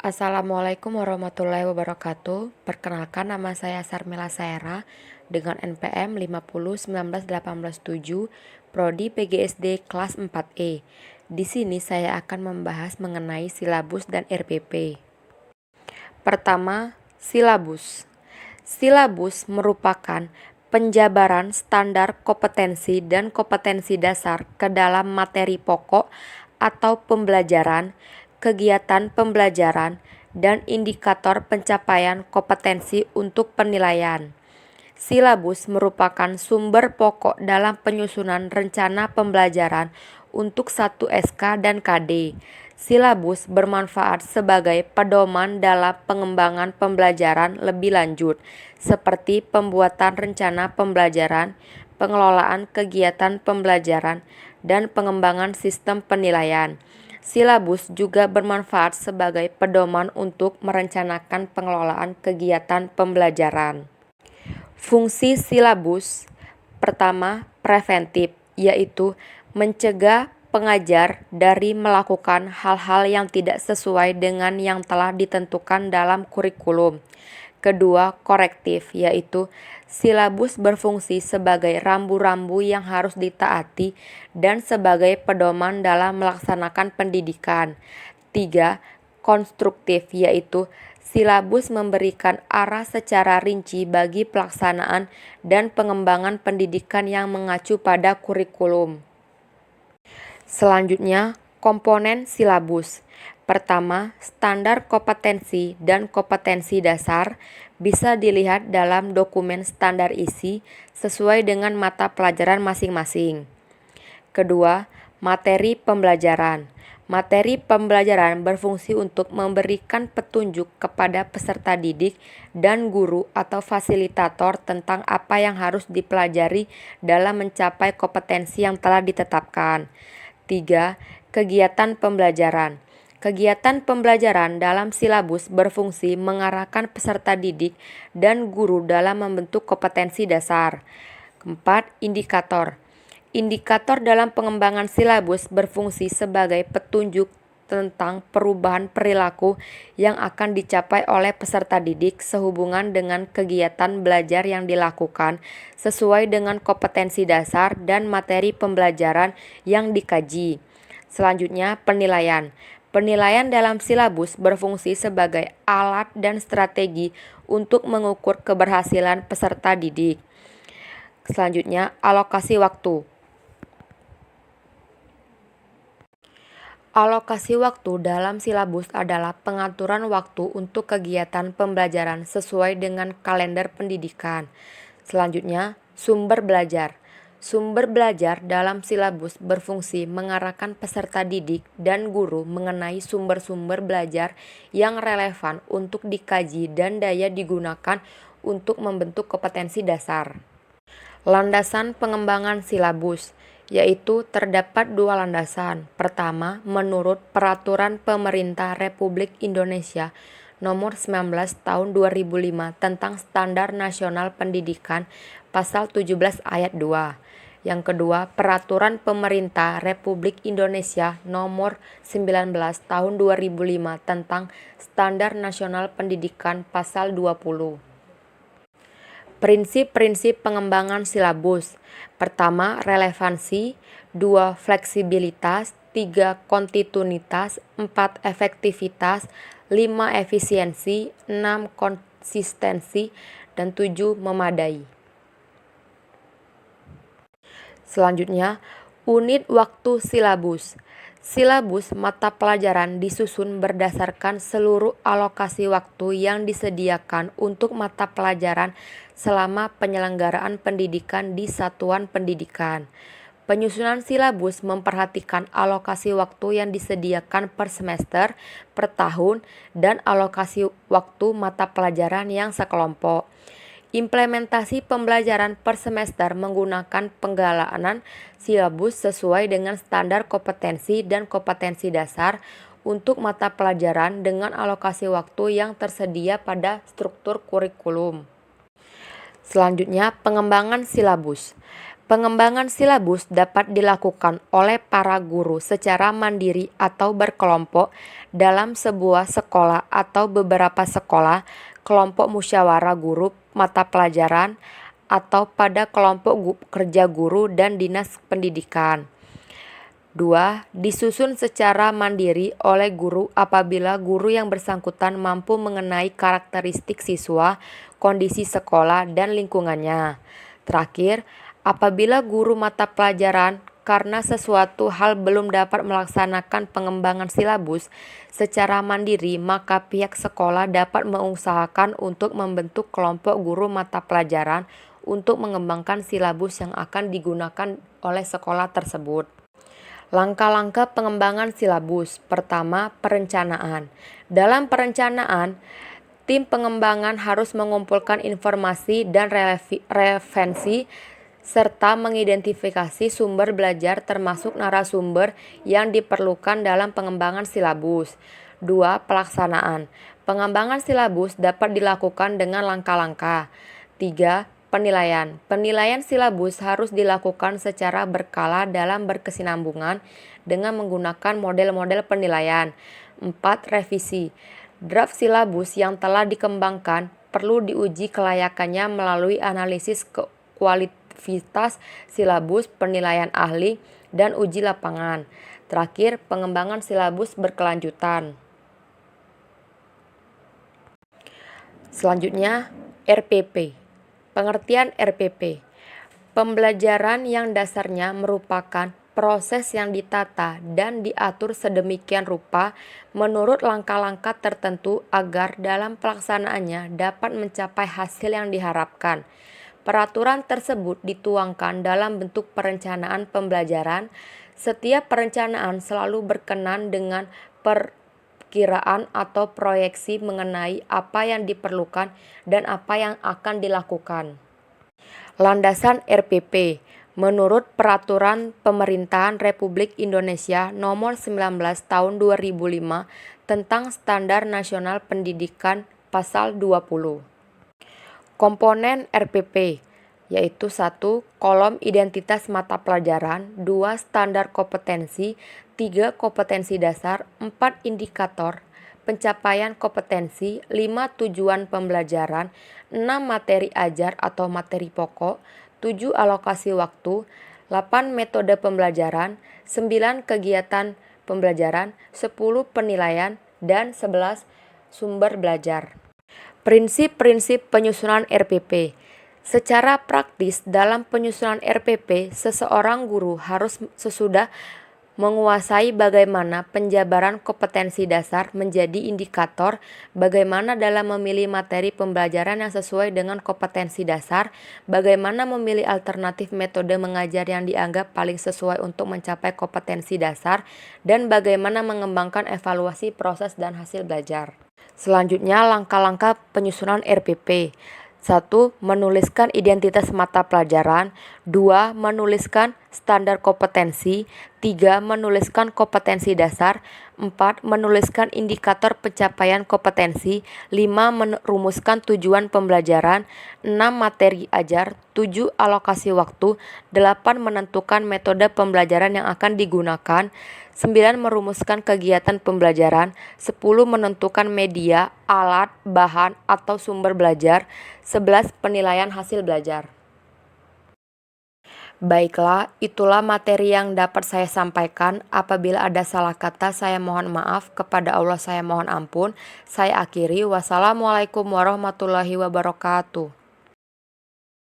Assalamualaikum warahmatullahi wabarakatuh. Perkenalkan, nama saya Sarmila Saera dengan NPM 5019187, Prodi PGSD kelas 4E. Di sini saya akan membahas mengenai silabus dan RPP. Pertama, silabus. Silabus merupakan penjabaran standar kompetensi dan kompetensi dasar ke dalam materi pokok atau pembelajaran, kegiatan pembelajaran, dan indikator pencapaian kompetensi untuk penilaian. Silabus merupakan sumber pokok dalam penyusunan rencana pembelajaran untuk satu SK dan KD. Silabus bermanfaat sebagai pedoman dalam pengembangan pembelajaran lebih lanjut, seperti pembuatan rencana pembelajaran, pengelolaan kegiatan pembelajaran, dan pengembangan sistem penilaian. Silabus juga bermanfaat sebagai pedoman untuk merencanakan pengelolaan kegiatan pembelajaran. Fungsi silabus pertama, preventif, yaitu mencegah pengajar dari melakukan hal-hal yang tidak sesuai dengan yang telah ditentukan dalam kurikulum. Kedua, korektif, yaitu silabus berfungsi sebagai rambu-rambu yang harus ditaati dan sebagai pedoman dalam melaksanakan pendidikan. Tiga, konstruktif, yaitu silabus memberikan arah secara rinci bagi pelaksanaan dan pengembangan pendidikan yang mengacu pada kurikulum. Selanjutnya, komponen silabus. Pertama, standar kompetensi dan kompetensi dasar bisa dilihat dalam dokumen standar isi sesuai dengan mata pelajaran masing-masing. Kedua, materi pembelajaran. Materi pembelajaran berfungsi untuk memberikan petunjuk kepada peserta didik dan guru atau fasilitator tentang apa yang harus dipelajari dalam mencapai kompetensi yang telah ditetapkan. 3. Kegiatan pembelajaran. Kegiatan pembelajaran dalam silabus berfungsi mengarahkan peserta didik dan guru dalam membentuk kompetensi dasar. 4. Indikator. Indikator dalam pengembangan silabus berfungsi sebagai petunjuk tentang perubahan perilaku yang akan dicapai oleh peserta didik sehubungan dengan kegiatan belajar yang dilakukan sesuai dengan kompetensi dasar dan materi pembelajaran yang dikaji. Selanjutnya, penilaian. Penilaian dalam silabus berfungsi sebagai alat dan strategi untuk mengukur keberhasilan peserta didik. Selanjutnya, alokasi waktu. Alokasi waktu dalam silabus adalah pengaturan waktu untuk kegiatan pembelajaran sesuai dengan kalender pendidikan. Selanjutnya, sumber belajar. Sumber belajar dalam silabus berfungsi mengarahkan peserta didik dan guru mengenai sumber-sumber belajar yang relevan untuk dikaji dan daya digunakan untuk membentuk kompetensi dasar. Landasan pengembangan silabus, yaitu terdapat dua landasan. Pertama, menurut Peraturan Pemerintah Republik Indonesia Nomor 19 Tahun 2005 tentang Standar Nasional Pendidikan Pasal 17 Ayat 2. Yang kedua, Peraturan Pemerintah Republik Indonesia Nomor 19 Tahun 2005 tentang Standar Nasional Pendidikan Pasal 20. Prinsip-prinsip pengembangan silabus. Pertama, relevansi. 2. Fleksibilitas. 3. Kontinuitas. 4. Efektivitas. 5. Efisiensi. 6. Konsistensi. Dan 7. Memadai. Selanjutnya, unit waktu silabus. Silabus mata pelajaran disusun berdasarkan seluruh alokasi waktu yang disediakan untuk mata pelajaran selama penyelenggaraan pendidikan di satuan pendidikan. Penyusunan silabus memperhatikan alokasi waktu yang disediakan per semester, per tahun, dan alokasi waktu mata pelajaran yang sekelompok. Implementasi pembelajaran per semester menggunakan penggalangan silabus sesuai dengan standar kompetensi dan kompetensi dasar untuk mata pelajaran dengan alokasi waktu yang tersedia pada struktur kurikulum. Selanjutnya, pengembangan silabus. Pengembangan silabus dapat dilakukan oleh para guru secara mandiri atau berkelompok dalam sebuah sekolah atau beberapa sekolah, kelompok musyawarah guru mata pelajaran, atau pada kelompok kerja guru dan dinas pendidikan. 2. Disusun secara mandiri oleh guru apabila guru yang bersangkutan mampu mengenai karakteristik siswa, kondisi sekolah, dan lingkungannya. Terakhir, apabila guru mata pelajaran karena sesuatu hal belum dapat melaksanakan pengembangan silabus secara mandiri, maka pihak sekolah dapat mengusahakan untuk membentuk kelompok guru mata pelajaran untuk mengembangkan silabus yang akan digunakan oleh sekolah tersebut. Langkah-langkah pengembangan silabus. Pertama, perencanaan. Dalam perencanaan, tim pengembangan harus mengumpulkan informasi dan referensi serta mengidentifikasi sumber belajar termasuk narasumber yang diperlukan dalam pengembangan silabus. 2. Pelaksanaan. Pengembangan silabus dapat dilakukan dengan langkah-langkah. 3. Penilaian. Penilaian silabus harus dilakukan secara berkala dalam berkesinambungan dengan menggunakan model-model penilaian. 4. Revisi. Draft silabus yang telah dikembangkan perlu diuji kelayakannya melalui analisis kualitas silabus, penilaian ahli, dan uji lapangan. Terakhir, pengembangan silabus berkelanjutan. Selanjutnya, RPP. Pengertian RPP. Pembelajaran yang dasarnya merupakan proses yang ditata dan diatur sedemikian rupa menurut langkah-langkah tertentu agar dalam pelaksanaannya dapat mencapai hasil yang diharapkan. Peraturan tersebut dituangkan dalam bentuk perencanaan pembelajaran. Setiap perencanaan selalu berkenan dengan perkiraan atau proyeksi mengenai apa yang diperlukan dan apa yang akan dilakukan. Landasan RPP. Menurut Peraturan Pemerintahan Republik Indonesia Nomor 19 Tahun 2005 tentang Standar Nasional Pendidikan Pasal 20. Komponen RPP yaitu 1. Kolom identitas mata pelajaran, 2. Standar kompetensi, 3. Kompetensi dasar, 4. Indikator pencapaian kompetensi, 5. Tujuan pembelajaran, 6. Materi ajar atau materi pokok, 7. Alokasi waktu, 8. Metode pembelajaran, 9. Kegiatan pembelajaran, 10. Penilaian, dan 11. Sumber belajar. Prinsip-prinsip penyusunan RPP. Secara praktis, dalam penyusunan RPP, seseorang guru harus sesudah menguasai bagaimana penjabaran kompetensi dasar menjadi indikator, bagaimana dalam memilih materi pembelajaran yang sesuai dengan kompetensi dasar, bagaimana memilih alternatif metode mengajar yang dianggap paling sesuai untuk mencapai kompetensi dasar, dan bagaimana mengembangkan evaluasi proses dan hasil belajar. Selanjutnya, langkah-langkah penyusunan RPP. 1. Menuliskan identitas mata pelajaran. 2. Menuliskan standar kompetensi. 3. Menuliskan kompetensi dasar. 4. Menuliskan indikator pencapaian kompetensi. 5. Merumuskan tujuan pembelajaran. 6. Materi ajar. 7. Alokasi waktu. 8. Menentukan metode pembelajaran yang akan digunakan. 9. Merumuskan kegiatan pembelajaran. 10. Menentukan media, alat, bahan, atau sumber belajar. 11. Penilaian hasil belajar. Baiklah, itulah materi yang dapat saya sampaikan. Apabila ada salah kata, saya mohon maaf. Kepada Allah saya mohon ampun. Saya akhiri. Wassalamualaikum warahmatullahi wabarakatuh.